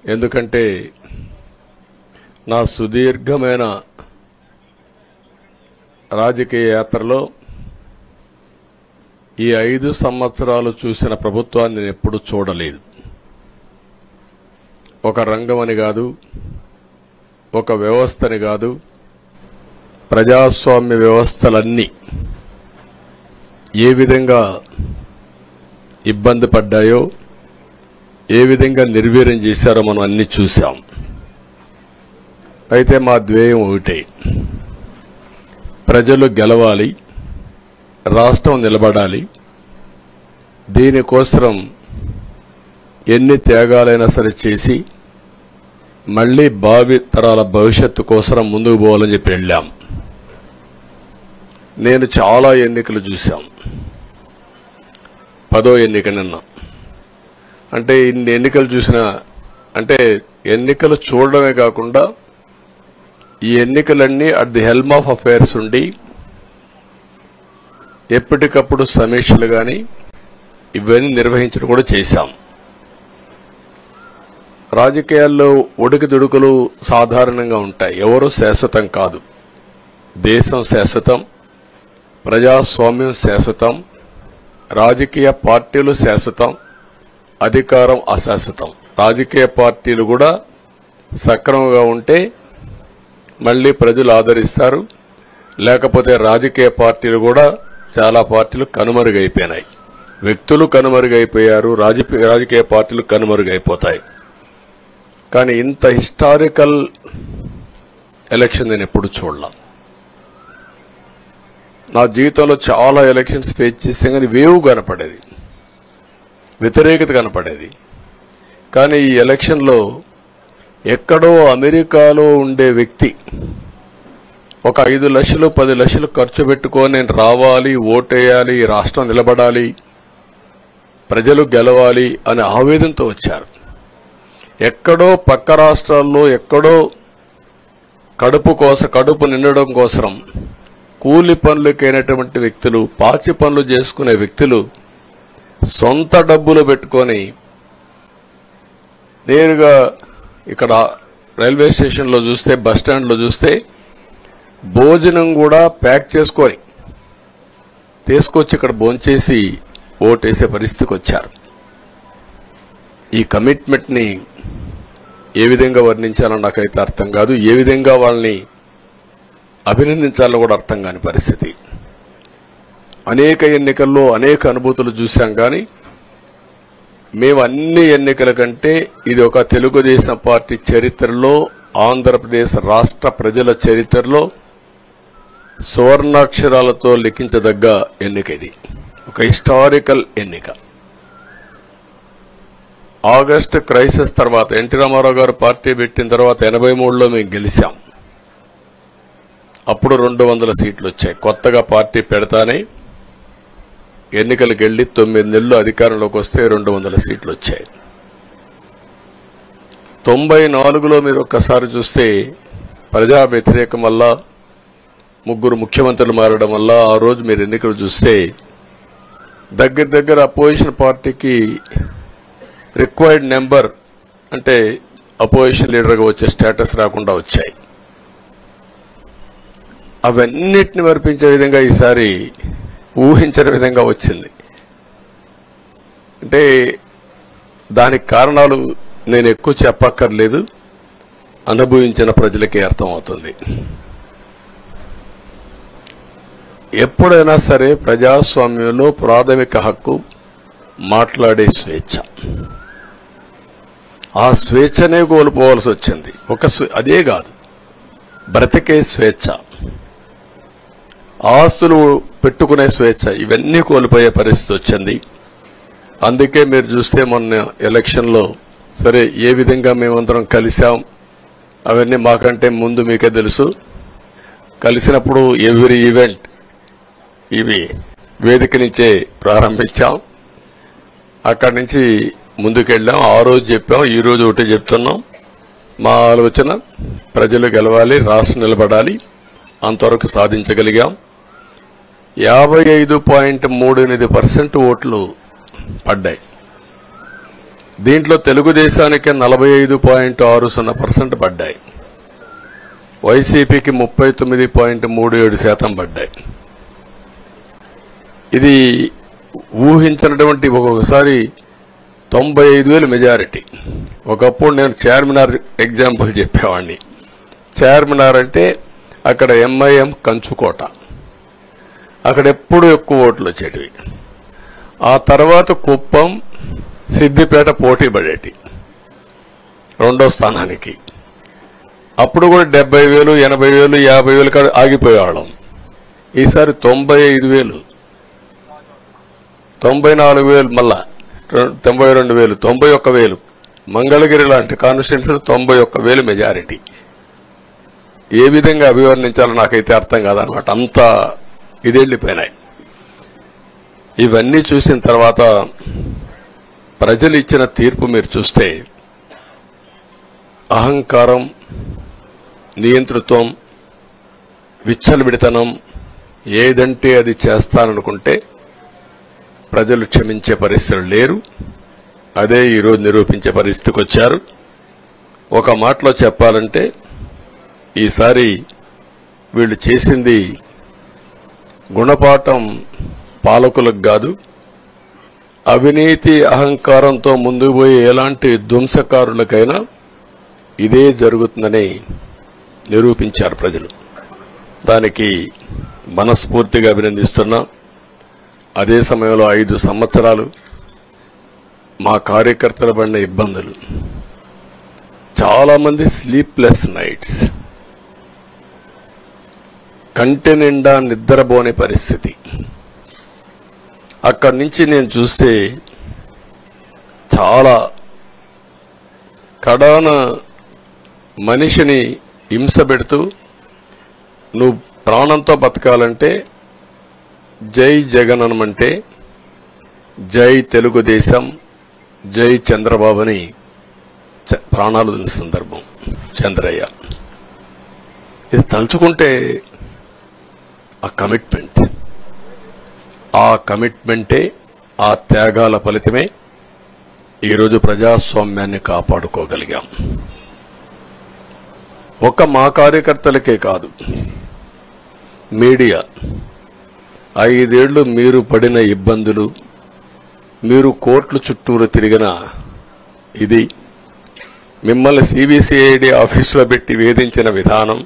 ఎందుకంటే నా సుదీర్ఘమైన రాజకీయ యాత్రలో ఈ 5 సంవత్సరాలు చూసిన ప్రభుత్వాన్ని నేను ఎప్పుడూ చూడలేదు. ఒక రంగమని కాదు, ఒక వ్యవస్థని కాదు, ప్రజాస్వామ్య వ్యవస్థలన్నీ ఏ విధంగా ఇబ్బంది పడ్డాయో, ఏ విధంగా నిర్వీర్యం చేశారో మనం అన్ని చూశాం. అయితే మా ధ్యేయం ఒకటే, ప్రజలు గెలవాలి, రాష్ట్రం నిలబడాలి. దీనికోసం ఎన్ని త్యాగాలైనా సరే చేసి మళ్లీ భావి తరాల భవిష్యత్తు కోసం ముందుకు పోవాలని చెప్పి వెళ్ళాం. నేను చాలా ఎన్నికలు చూశాం. 10వ ఎన్నిక నిన్న. అంటే ఇన్ని ఎన్నికలు చూసినా, అంటే ఎన్నికలు చూడడమే కాకుండా ఈ ఎన్నికలన్నీ at the helm of affairs ఉండి ఎప్పటికప్పుడు సమీక్షలు కానీ ఇవన్నీ నిర్వహించడం కూడా చేశాం. రాజకీయాల్లో ఒడికిదుడుకులు సాధారణంగా ఉంటాయి. ఎవరు శాశ్వతం కాదు. దేశం శాశ్వతం, ప్రజాస్వామ్యం శాశ్వతం, రాజకీయ పార్టీలు శాశ్వతం, అధికారం అశాశ్వతం. రాజకీయ పార్టీలు కూడా సక్రమంగా ఉంటే మళ్లీ ప్రజలు ఆదరిస్తారు. లేకపోతే రాజకీయ పార్టీలు కూడా చాలా పార్టీలు కనుమరుగైపోయినాయి. వ్యక్తులు కనుమరుగైపోయారు, రాజకీయ పార్టీలు కనుమరుగైపోతాయి. కానీ ఇంత హిస్టారికల్ ఎలక్షన్ నేను ఎప్పుడు చూడలా. నా జీవితంలో చాలా ఎలక్షన్స్ ఫేస్ చేసే కానీ వేవ్ కనపడేది, వ్యతిరేకత కనపడేది. కానీ ఈ ఎలక్షన్లో ఎక్కడో అమెరికాలో ఉండే వ్యక్తి ఒక 5 లక్షలు 10 లక్షలు ఖర్చు పెట్టుకొని నేను రావాలి, ఓటేయాలి, రాష్ట్రం నిలబడాలి, ప్రజలు గెలవాలి అనే ఆవేదనతో వచ్చారు. ఎక్కడో పక్క రాష్ట్రాల్లో ఎక్కడో కడుపు నిండడం కోసం కూలి పనులకైనటువంటి వ్యక్తులు, పాచి పనులు చేసుకునే వ్యక్తులు సొంత డబ్బులు పెట్టుకొని నేరుగా ఇక్కడ రైల్వే స్టేషన్లో చూస్తే, బస్టాండ్లో చూస్తే భోజనం కూడా ప్యాక్ చేసుకొని తీసుకొచ్చి ఇక్కడ భోంచేసి ఓటేసే పరిస్థితికి వచ్చారు. ఈ కమిట్మెంట్ని ఏ విధంగా వర్ణించాలో నాకైతే అర్థం కాదు. ఏ విధంగా వాళ్ళని అభినందించాలో కూడా అర్థం కాని పరిస్థితి. అనేక ఎన్నికల్లో అనేక అనుభూతులు చూశాం. కానీ మేము అన్ని ఎన్నికల కంటే ఇది ఒక తెలుగుదేశం పార్టీ చరిత్రలో, ఆంధ్రప్రదేశ్ రాష్ట్ర ప్రజల చరిత్రలో సువర్ణాక్షరాలతో లిఖించదగ్గ ఎన్నిక. ఇది ఒక హిస్టారికల్ ఎన్నిక. ఆగస్టు క్రైసిస్ తర్వాత, ఎన్టీ రామారావు గారు పార్టీ పెట్టిన తర్వాత 83లో మేము గెలిచాం. అప్పుడు 200 సీట్లు వచ్చాయి. కొత్తగా పార్టీ పెడతానే ఎన్నికలకు వెళ్లి 9 నెలలు అధికారంలోకి వస్తే 200 సీట్లు వచ్చాయి. 94లో మీరు ఒక్కసారి చూస్తే ప్రజా వ్యతిరేకం వల్ల 3 ముఖ్యమంత్రులు మారడం వల్ల ఆ రోజు మీరు ఎన్నికలు చూస్తే దగ్గర అపోజిషన్ పార్టీకి రిక్వైర్డ్ నెంబర్, అంటే అపోజిషన్ లీడర్గా వచ్చే స్టేటస్ రాకుండా వచ్చాయి. అవన్నిటిని వర్పించే విధంగా ఈసారి ఊహించని విధంగా వచ్చింది. అంటే దానికి కారణాలు నేను ఎక్కువ చెప్పక్కర్లేదు, అనుభవించిన ప్రజలకే అర్థమవుతుంది. ఎప్పుడైనా సరే ప్రజాస్వామ్యంలో ప్రాథమిక హక్కు మాట్లాడే స్వేచ్ఛ. ఆ స్వేచ్ఛనే కోల్పోవాల్సి వచ్చింది. అదే కాదు, బ్రతికే స్వేచ్ఛ, ఆస్తులు పెట్టుకునే స్వేచ్ఛ, ఇవన్నీ కోల్పోయే పరిస్థితి వచ్చింది. అందుకే మీరు చూస్తే మొన్న ఎలక్షన్లో సరే ఏ విధంగా మేమందరం కలిసాం అవన్నీ మాకంటే ముందు మీకే తెలుసు. కలిసినప్పుడు ఎవ్రీ ఈవెంట్ ఇవి వేదిక నుంచే ప్రారంభించాం. అక్కడి నుంచి ముందుకెళ్ళాం. ఆ రోజు చెప్పాం, ఈ రోజు ఒకటి చెప్తున్నాం. మా ఆలోచన ప్రజలు గెలవాలి, రాష్ట్రం నిలబడాలి. అంతవరకు సాధించగలిగాం. 55.38% ఓట్లు పడ్డాయి. దీంట్లో తెలుగుదేశానికి 45.60% పడ్డాయి, వైసీపీకి 39.37% పడ్డాయి. ఇది ఊహించినటువంటి ఒక్కొక్కసారి 95,000 మెజారిటీ. ఒకప్పుడు నేను చార్మినార్ ఎగ్జాంపుల్ చెప్పేవాడిని. చార్మినార్ అంటే అక్కడ ఎంఐఎం కంచుకోట, అక్కడ ఎప్పుడు ఎక్కువ ఓట్లు వచ్చేటివి. ఆ తర్వాత కుప్పం, సిద్దిపేట పోటీ పడేటి రెండో స్థానానికి. అప్పుడు కూడా 70,000, 80,000, 50,000 కాడ ఆగిపోయేవాళ్ళం. ఈసారి 95,000, 94,000, మళ్ళా 92,000, 91,000. మంగళగిరి లాంటి కాన్స్టిట్యున్సీ 91,000 మెజారిటీ. ఏ విధంగా అభివర్ణించాలో నాకైతే అర్థం కాదనమాట. అంత ఇదెళ్లిపోయినాయి. ఇవన్నీ చూసిన తర్వాత ప్రజలు ఇచ్చిన తీర్పు మీరు చూస్తే అహంకారం, నియంతృత్వం, విచ్చలవిడితనం, ఏదంటే అది చేస్తాననుకుంటే ప్రజలు క్షమించే పరిస్థితులు లేరు. అదే ఈరోజు నిరూపించే పరిస్థితికి వచ్చారు. ఒక మాటలో చెప్పాలంటే ఈసారి వీళ్ళు చేసింది గుణపాఠం పాలకులకు కాదు, అవినీతి అహంకారంతో ముందుకు పోయి ఎలాంటి ధ్వంసకారులకైనా ఇదే జరుగుతుందని నిరూపించారు ప్రజలు. దానికి మనస్ఫూర్తిగా అభినందిస్తున్నా. అదే సమయంలో 5 సంవత్సరాలు మా కార్యకర్తలు పడిన ఇబ్బందులు, చాలా మంది స్లీప్లెస్ నైట్స్, కంటి నిండా నిద్రపోని పరిస్థితి. అక్కడి నుంచి నేను చూస్తే చాలా కడాన మనిషిని హింస పెడుతూ, నువ్వు ప్రాణంతో బతకాలంటే జై జగన్ అనమంటే జై తెలుగుదేశం, జై చంద్రబాబుని ప్రాణాలు వదిలిన సందర్భం చంద్రయ్య. ఇది తలుచుకుంటే ఆ కమిట్మెంటే, ఆ త్యాగాల ఫలితమే ఈరోజు ప్రజాస్వామ్యాన్ని కాపాడుకోగలిగాం. ఒక్క మా కార్యకర్తలకే కాదు, మీడియా 5 ఏళ్లు మీరు పడిన ఇబ్బందులు, మీరు కోర్టుల చుట్టూరు తిరిగిన ఇది, మిమ్మల్ని సిబిసిఐడి ఆఫీసులో పెట్టి వేధించిన విధానం,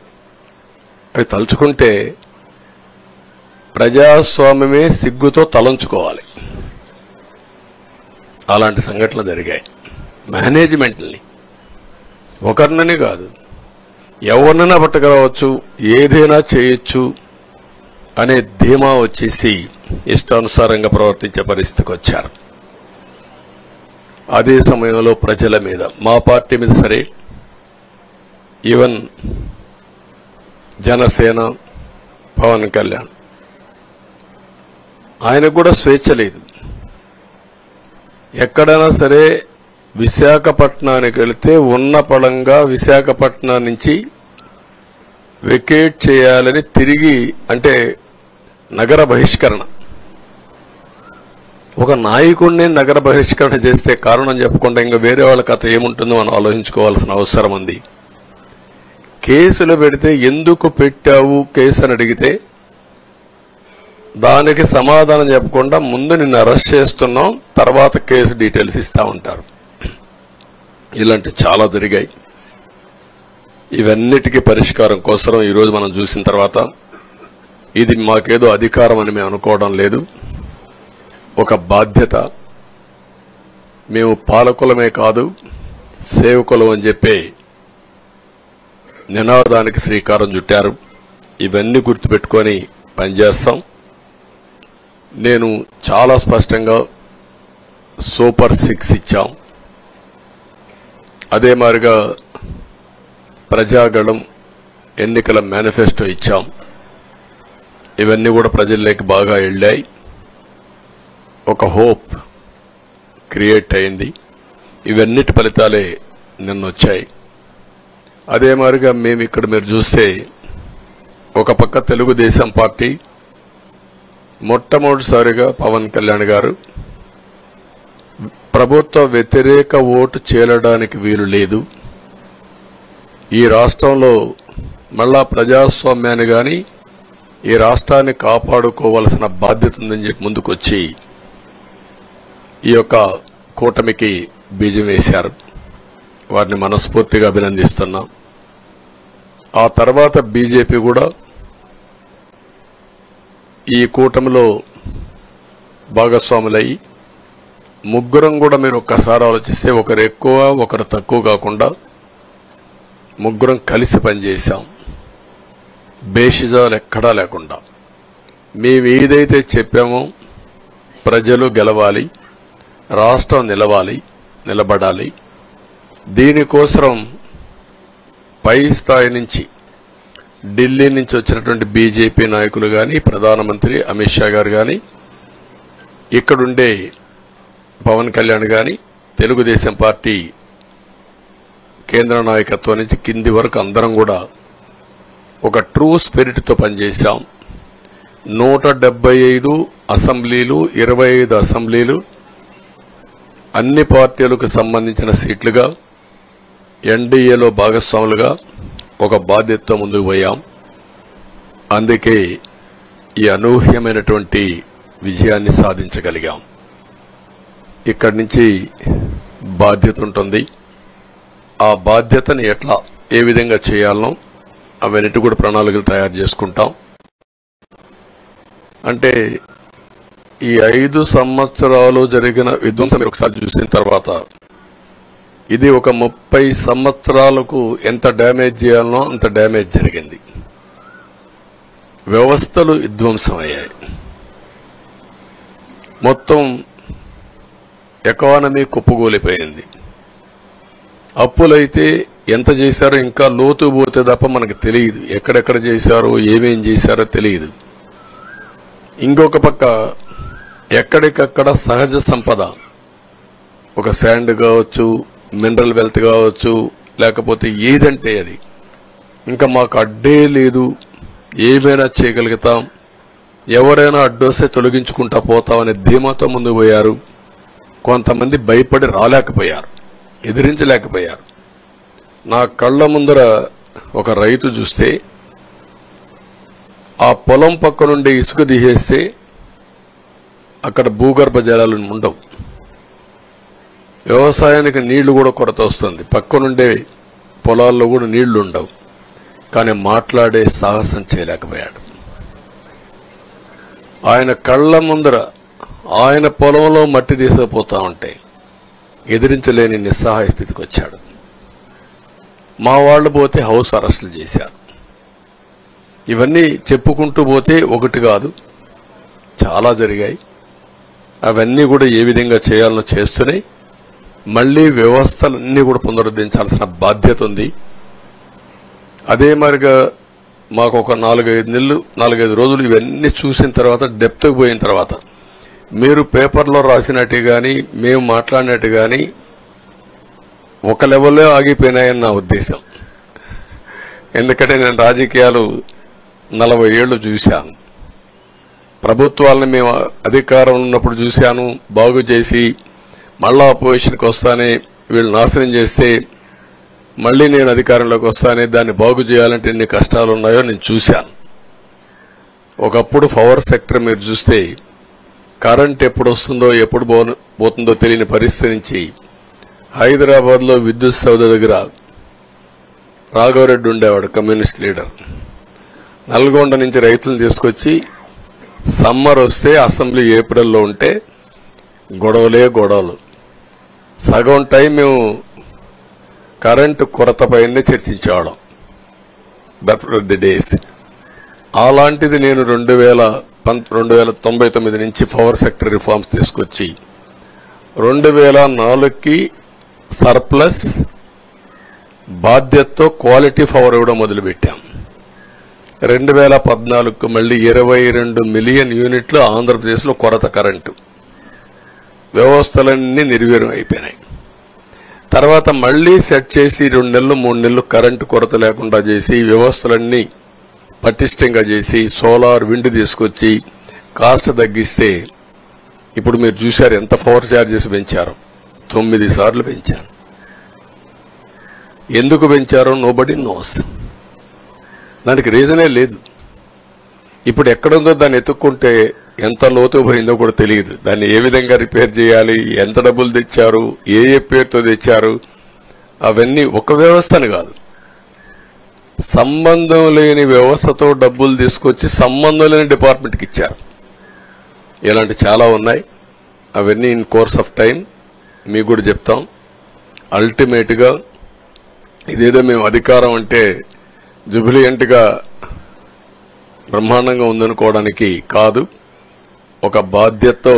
అవి తలుచుకుంటే ప్రజాస్వామ్యమే సిగ్గుతో తలంచుకోవాలి. అలాంటి సంఘటనలు జరిగాయి. మేనేజ్మెంట్ని ఒకరినని కాదు, ఎవరినైనా పట్టుకురావచ్చు, ఏదైనా చేయొచ్చు అనే ధీమా వచ్చేసి ఇష్టానుసారంగా ప్రవర్తించే పరిస్థితికి వచ్చారు. అదే సమయంలో ప్రజల మీద, మా పార్టీ మీద సరే, ఈవెన్ జనసేన, పవన్ కళ్యాణ్, ఆయనకు కూడా స్వేచ్ఛ లేదు. ఎక్కడైనా సరే విశాఖపట్నానికి వెళితే ఉన్న పళంగా విశాఖపట్నం నుంచి వెకేట్ చేయాలని తిరిగి, అంటే నగర బహిష్కరణ, ఒక నాయకుడిని నగర బహిష్కరణ చేస్తే కారణం చెప్పకుండా ఇంకా వేరే వాళ్ళ కథ ఏముంటుందో మనం ఆలోచించుకోవాల్సిన అవసరం ఉంది. కేసులు పెడితే ఎందుకు పెట్టావు కేసు అని అడిగితే దానికి సమాధానం చెప్పకుండా ముందు నిన్ను అరెస్ట్ చేస్తున్నాం, తర్వాత కేసు డీటెయిల్స్ ఇస్తా ఉంటారు. ఇలాంటి చాలా జరిగాయి. ఇవన్నిటికీ పరిష్కారం కోసం ఈరోజు మనం చూసిన తర్వాత ఇది మాకేదో అధికారం అని మేము అనుకోవడం లేదు, ఒక బాధ్యత. మేము పాలకులమే కాదు సేవకులం అని చెప్పి నినాదానికి శ్రీకారం చుట్టారు. ఇవన్నీ గుర్తుపెట్టుకొని పనిచేస్తాం. నేను చాలా స్పష్టంగా సూపర్ 6 ఇచ్చాం. అదే మాదిరిగా ప్రజాగళం ఎన్నికల మేనిఫెస్టో ఇచ్చాం. ఇవన్నీ కూడా ప్రజల్లోకి బాగా వెళ్ళాయి. ఒక హోప్ క్రియేట్ అయింది. ఇవన్నిటి ఫలితాలే నిన్న వచ్చాయి. అదే మాదిరిగా మేము ఇక్కడ మీరు చూస్తే ఒక పక్క తెలుగుదేశం పార్టీ మొట్టమొదటిసారిగా పవన్ కళ్యాణ్ గారు ప్రభుత్వ వ్యతిరేక ఓటు చేరడానికి వీలు లేదు. ఈ రాష్ట్రంలో మళ్ళా ప్రజాస్వామ్యాన్ని గాని ఈ రాష్ట్రాన్ని కాపాడుకోవాల్సిన బాధ్యత ఉందని చెప్పి ముందుకొచ్చి ఈ యొక్క కూటమికి బీజం వేశారు. వారిని మనస్ఫూర్తిగా అభినందిస్తున్నాం. ఆ తర్వాత బీజేపీ కూడా ఈ కూటమిలో భాగస్వాములయ్యి ముగ్గురం కూడా మీరు ఒక్కసారి ఆలోచిస్తే ఒకరు ఎక్కువ ఒకరు తక్కువ కాకుండా ముగ్గురం కలిసి పనిచేశాం. బేషిజాలు ఎక్కడా లేకుండా మేము ఏదైతే చెప్పామో ప్రజలు గెలవాలి, రాష్ట్రం నిలబడాలి, దీనికోసం పై స్థాయి నుంచి ఢిల్లీ నుంచి వచ్చినటువంటి బీజేపీ నాయకులు గాని, ప్రధానమంత్రి అమిత్ షా గారు గాని, ఇక్కడుండే పవన్ కళ్యాణ్ గాని, తెలుగుదేశం పార్టీ కేంద్ర నాయకత్వం నుంచి కింది వరకు అందరం కూడా ఒక ట్రూ స్పిరిట్ తో పనిచేశాం. 175 అసెంబ్లీలు, 25 అసెంబ్లీలు అన్ని పార్టీలకు సంబంధించిన సీట్లుగా ఎన్డీఏలో భాగస్వాములుగా ఒక బాధ్యతతో ముందుకు పోయాం. అందుకే ఈ అనూహ్యమైనటువంటి విజయాన్ని సాధించగలిగాం. ఇక్కడి నుంచి బాధ్యత ఉంటుంది. ఆ బాధ్యతని ఏ విధంగా చేయాలనో అవన్నిటి కూడా ప్రణాళికలు తయారు చేసుకుంటాం. అంటే ఈ 5 సంవత్సరాలు జరిగిన విధ్వంసం ఒకసారి చూసిన తర్వాత ఇది ఒక 30 సంవత్సరాలకు ఎంత డ్యామేజ్ చేయాలనో అంత డ్యామేజ్ జరిగింది. వ్యవస్థలు విధ్వంసమయ్యాయి. మొత్తం ఎకానమీ కుప్పగూలిపోయింది. అప్పులైతే ఎంత చేశారో ఇంకా లోతు పోతే తప్ప మనకు తెలియదు. ఎక్కడెక్కడ చేశారో ఏమేం చేశారో తెలియదు. ఇంకొక పక్క ఎక్కడికక్కడ సహజ సంపద, ఒక శాండ్ కావచ్చు, మినరల్ వెల్త్ కావచ్చు, లేకపోతే ఏదంటే అది ఇంకా మాకు అడ్డే లేదు, ఏమైనా చేయగలుగుతాం, ఎవరైనా అడ్డొస్తే తొలగించుకుంటా పోతామనే ధీమాతో ముందుకు పోయారు. కొంతమంది భయపడి రాలేకపోయారు, ఎదిరించలేకపోయారు. నా కళ్ల ముందర ఒక రైతు చూస్తే ఆ పొలం పక్క నుండి ఇసుక తీసేస్తే అక్కడ భూగర్భ జలాలు ఉండవు. వ్యవసాయానికి నీళ్లు కూడా కొరత వస్తుంది. పక్క నుండే పొలాల్లో కూడా నీళ్లు ఉండవు. కానీ మాట్లాడే సాహసం చేయలేకపోయాడు. ఆయన కళ్ల ముందర ఆయన పొలంలో మట్టి తీసుకుపోతా ఉంటే ఎదిరించలేని నిస్సహాయ స్థితికి వచ్చాడు. మా వాళ్లు పోతే హౌస్ అరెస్టులు చేశారు. ఇవన్నీ చెప్పుకుంటూ పోతే ఒకటి కాదు, చాలా జరిగాయి. అవన్నీ కూడా ఏ విధంగా చేయాలనో చేస్తూనే మళ్లీ వ్యవస్థలన్నీ కూడా పునరుద్ధరించాల్సిన బాధ్యత ఉంది. అదే మరిగా మాకు ఒక 4-5 రోజులు ఇవన్నీ చూసిన తర్వాత డెప్త్కి పోయిన తర్వాత మీరు పేపర్లో రాసినట్టు గాని మేము మాట్లాడినట్టు గాని ఒక లెవెల్లో ఆగిపోయినాయని నా ఉద్దేశం. ఎందుకంటే నేను రాజకీయాలు 40 ఏళ్లు చూశాను. ప్రభుత్వాలను మేము అధికారం ఉన్నప్పుడు చూశాను, బాగు చేసి మళ్ళా అపోజిషన్కి వస్తానే వీళ్ళు నాశనం చేస్తే మళ్లీ నేను అధికారంలోకి వస్తానే దాన్ని బాగు చేయాలంటే ఎన్ని కష్టాలు ఉన్నాయో నేను చూశాను. ఒకప్పుడు పవర్ సెక్టర్ మీరు చూస్తే కరెంట్ ఎప్పుడు వస్తుందో ఎప్పుడు పోతుందో తెలియని పరిస్థితి నుంచి హైదరాబాద్లో విద్యుత్ సౌధ దగ్గర రాఘవరెడ్డి ఉండేవాడు, కమ్యూనిస్ట్ లీడర్. నల్గొండ నుంచి రైతులు తీసుకొచ్చి సమ్మర్ వస్తే అసెంబ్లీ ఏప్రిల్లో ఉంటే గొడవలు. సగం టైం మేము కరెంటు కొరత పైనే చర్చించేవాళ్ళం. That were the days. అలాంటిది నేను 1999 నుంచి పవర్ సెక్టర్ రిఫార్మ్స్ తీసుకొచ్చి 2004కి సర్ప్లస్ బాధ్యతతో క్వాలిటీ పవర్ ఇవ్వడం మొదలుపెట్టాం. 2014కు మళ్లీ 22 మిలియన్ యూనిట్లు ఆంధ్రప్రదేశ్లో కొరత కరెంటు. వ్యవస్థలన్నీ నిర్వీర్యం అయిపోయినాయి. తర్వాత మళ్లీ సెట్ చేసి 2 నెలలు 3 నెలలు కరెంటు కొరత లేకుండా చేసి వ్యవస్థలన్నీ పటిష్టంగా చేసి సోలార్ విండ్ తీసుకొచ్చి కాస్ట్ తగ్గిస్తే ఇప్పుడు మీరు చూశారు ఎంత పవర్ ఛార్జెస్ పెంచారు. 9 సార్లు పెంచాను. ఎందుకు పెంచారో నోబడీ నోస్. దానికి రీజనే లేదు. ఇప్పుడు ఎక్కడుందో దాన్ని ఎత్తుక్కుంటే ఎంత లోతు పోయిందో కూడా తెలియదు. దాన్ని ఏ విధంగా రిపేర్ చేయాలి, ఎంత డబ్బులు తెచ్చారు, ఏ పేరుతో తెచ్చారు, అవన్నీ ఒక వ్యవస్థను కాదు, సంబంధం లేని వ్యవస్థతో డబ్బులు తీసుకొచ్చి సంబంధం లేని డిపార్ట్మెంట్కి ఇచ్చారు. ఇలాంటి చాలా ఉన్నాయి. అవన్నీ ఇన్ కోర్స్ ఆఫ్ టైం మీకు కూడా చెప్తాం. అల్టిమేట్గా ఇదేదో మేము అధికారం అంటే జుబిలియంట్గా బ్రహ్మాండంగా ఉందనుకోవడానికి కాదు. ఒక బాధ్యతతో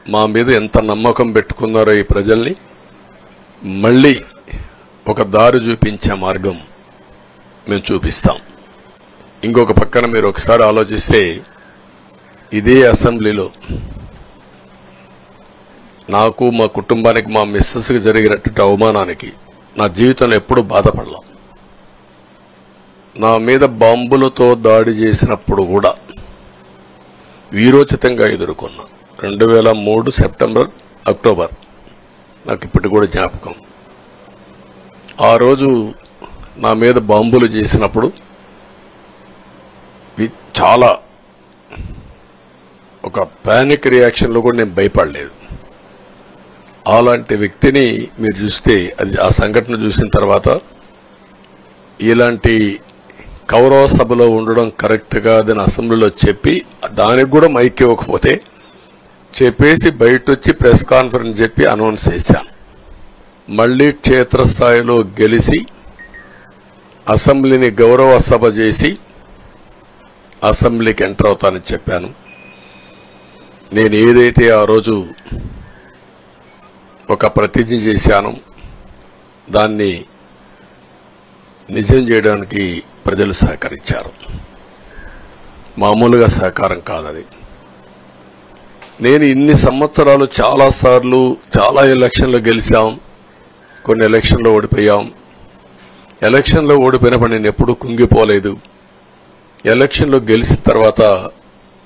మా మీద ఎంత నమ్మకం పెట్టుకున్నారో ఈ ప్రజల్ని మళ్ళీ ఒక దారి చూపించే మార్గం మేము చూపిస్తాం. ఇంకొక పక్కన మీరు ఒకసారి ఆలోచిస్తే ఇదే అసెంబ్లీలో నాకు, మా కుటుంబానికి, మా మిస్సెస్కి జరిగినటువంటి అవమానానికి నా జీవితంలో ఎప్పుడూ బాధపడలా. నా మీద బాంబులతో దాడి చేసినప్పుడు కూడా వీరోచితంగా ఎదుర్కొన్నా. 2003 సెప్టెంబర్, అక్టోబర్ నాకు ఇప్పటి కూడా జ్ఞాపకం. ఆ రోజు నా మీద బాంబులు చేసినప్పుడు చాలా ఒక పానిక్ రియాక్షన్లో కూడా నేను భయపడలేదు. అలాంటి వ్యక్తిని మీరు చూస్తే ఆ సంఘటన చూసిన తర్వాత ఇలాంటి కౌరవ సభలో ఉండడం కరెక్ట్ కాదని అసెంబ్లీలో చెప్పి దానికి కూడా మైక్ ఇవ్వకపోతే చెప్పేసి బయట వచ్చి ప్రెస్ కాన్ఫరెన్స్ చెప్పి అనౌన్స్ చేశాను. మళ్లీ క్షేత్రస్థాయిలో గెలిచి అసెంబ్లీని గౌరవ సభ చేసి అసెంబ్లీకి ఎంటర్ అవుతానని చెప్పాను. నేను ఏదైతే ఆ రోజు ఒక ప్రతిజ్ఞ చేశానో దాన్ని నిజం చేయడానికి ప్రజలు సహకరించారు. మామూలుగా సహకారం కాదది. నేను ఇన్ని సంవత్సరాలు చాలాసార్లు చాలా ఎలక్షన్లో గెలిచాం, కొన్ని ఎలక్షన్లో ఓడిపోయాం. ఎలక్షన్లో ఓడిపోయినప్పుడు నేను ఎప్పుడూ కుంగిపోలేదు. ఎలక్షన్లో గెలిచిన తర్వాత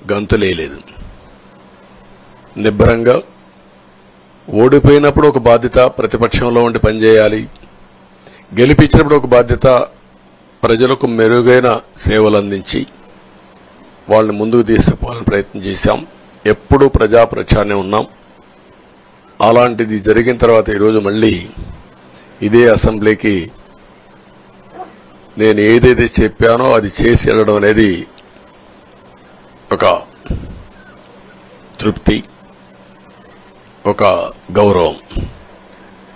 గంతులేయలేదు. నిబ్బరంగా ఓడిపోయినప్పుడు ఒక బాధ్యత ప్రతిపక్షంలో ఉండి పనిచేయాలి, గెలిపించినప్పుడు ఒక బాధ్యత ప్రజలకు మెరుగైన సేవలు అందించి వాళ్ళని ముందుకు తీసుకుపోవాలని ప్రయత్నం చేశాం. ఎప్పుడూ ప్రజాప్రచారణ ఉన్నాం. అలాంటిది జరిగిన తర్వాత ఈరోజు మళ్ళీ ఇదే అసెంబ్లీకి నేను ఏదైతే చెప్పానో అది చేసి వెళ్ళడం అనేది ఒక తృప్తి, ఒక గౌరవం.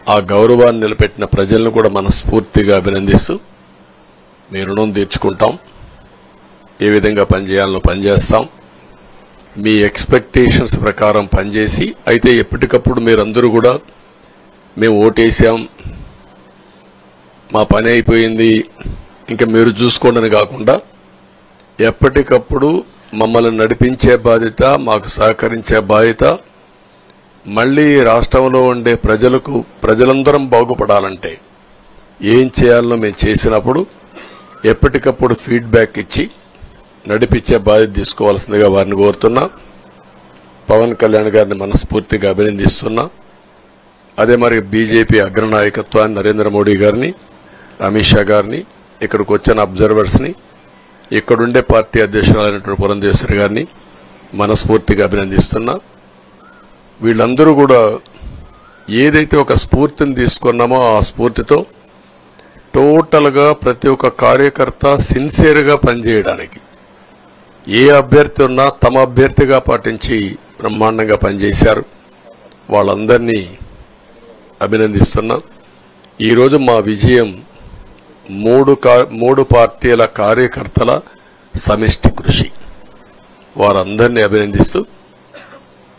ఆ గౌరవాన్ని నిలబెట్టిన ప్రజలను కూడా మనస్ఫూర్తిగా అభినందిస్తూ మీ రుణం తీర్చుకుంటాం. ఏ విధంగా పనిచేయాలో పనిచేస్తాం. మీ ఎక్స్పెక్టేషన్స్ ప్రకారం పనిచేసి అయితే ఎప్పటికప్పుడు మీరందరూ కూడా మేము ఓటేసాం, మా పని అయిపోయింది, ఇంకా మీరు చూసుకోండి కాకుండా ఎప్పటికప్పుడు మమ్మల్ని నడిపించే బాధ్యత, మాకు సహకరించే బాధ్యత, మళ్లీ రాష్ట్రంలో ఉండే ప్రజలందరం బాగుపడాలంటే ఏం చేయాలో మేము చేసినప్పుడు ఎప్పటికప్పుడు ఫీడ్బ్యాక్ ఇచ్చి నడిపించే బాధ్యత తీసుకోవాల్సిందిగా వారిని కోరుతున్నా. పవన్ కళ్యాణ్ గారిని మనస్ఫూర్తిగా అభినందిస్తున్నా. అదే మరి బీజేపీ అగ్రనాయకత్వాన్ని నరేంద్ర మోడీ గారిని, అమిత్ షా గారిని, ఇక్కడికి వచ్చిన అబ్జర్వర్స్ ని, ఇక్కడుండే పార్టీ అధ్యక్షురాలైనటువంటి పురంధేశ్వరి గారిని మనస్ఫూర్తిగా అభినందిస్తున్నా. వీళ్ళందరూ కూడా ఏదైతే ఒక స్ఫూర్తిని తీసుకున్నామో ఆ స్ఫూర్తితో టోటల్ గా ప్రతి ఒక్క కార్యకర్త సిన్సియర్ గా పనిచేయడానికి ఏ అభ్యర్థి ఉన్నా తమ అభ్యర్థిగా పాటించి బ్రహ్మాండంగా పనిచేశారు. వాళ్ళందరినీ అభినందిస్తున్నా. ఈరోజు మా విజయం మూడు పార్టీల కార్యకర్తల సమిష్టి కృషి. వారందరినీ అభినందిస్తూ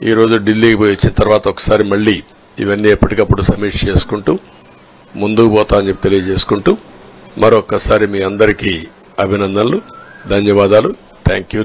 ఈరోజు ఢిల్లీకి పోయి వచ్చిన తర్వాత ఒకసారి మళ్లీ ఇవన్నీ ఎప్పటికప్పుడు సమీక్ష చేసుకుంటూ ముందుకు పోతా అని చెప్పి తెలియజేసుకుంటూ మరొక్కసారి మీ అందరికీ అభినందనలు, ధన్యవాదాలు. Thank you.